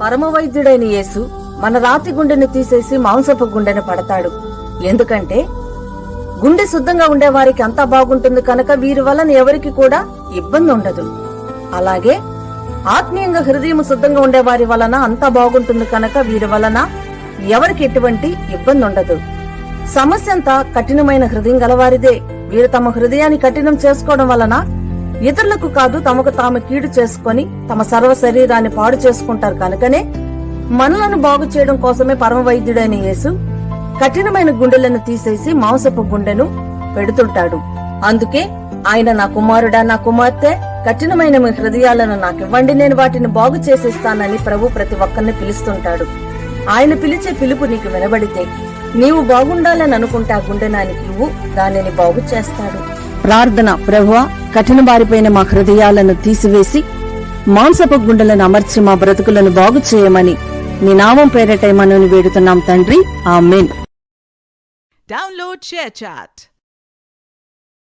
పరమవైద్యుడైన యేసు మన రాతి గుండెని తీసేసి మాంసపు గుండెని పడతాడు. ఎందుకంటే గుండె శుద్ధంగా ఉండేవారికి అంతా బాగుంటుంది కనుక వీరి వలన ఎవరికి కూడా ఇబ్బంది ఉండదు. అలాగే ఆత్మీయంగా హృదయం శుద్ధంగా ఉండేవారి వలన అంతా బాగుంటుంది కనుక వీరి వలన ఎవరికి ఎటువంటి ఇబ్బంది ఉండదు. సమస్య అంతా కఠినమైన హృదయం గలవారిదే. వీరు తమ హృదయాన్ని కఠినం చేసుకోవడం వలన ఇతరులకు కాదు తమకు తాము కీడు చేసుకుని తమ సర్వ శరీరాన్ని పాడు చేసుకుంటారు. కనుకనే మనలను బాగు చేయడం కోసమే పరమ వైద్యుడైన యేసు కఠినమైన గుండెలను తీసేసి మాంసపు గుండెను పెడుతుంటాడు. అందుకే ఆయన నా కుమారుడా, నా కుమార్తె, కఠినమైన మీ హృదయాలను నాకివ్వండి, నేను వాటిని బాగు చేసేస్తానని ప్రభు ప్రతి ఒక్కరిని పిలుస్తుంటాడు. ఆయన పిలిచే పిలుపు నీకు వినబడితే నీవు బాగుండాలని అనుకుంటే ఆ గుండెనానికి ఇవ్వు, దానిని బాగు చేస్తాడు. ప్రార్థన. ప్రభువా, కఠిన బారిపోయిన మా హృదయాలను తీసివేసి మాంసపు గుండెలను అమర్చి మా బ్రతుకులను బాగు చేయమని నీ నామం పేరటేమని వేడుతున్నాం తండ్రి. ఆమేన్. Download ShareChat.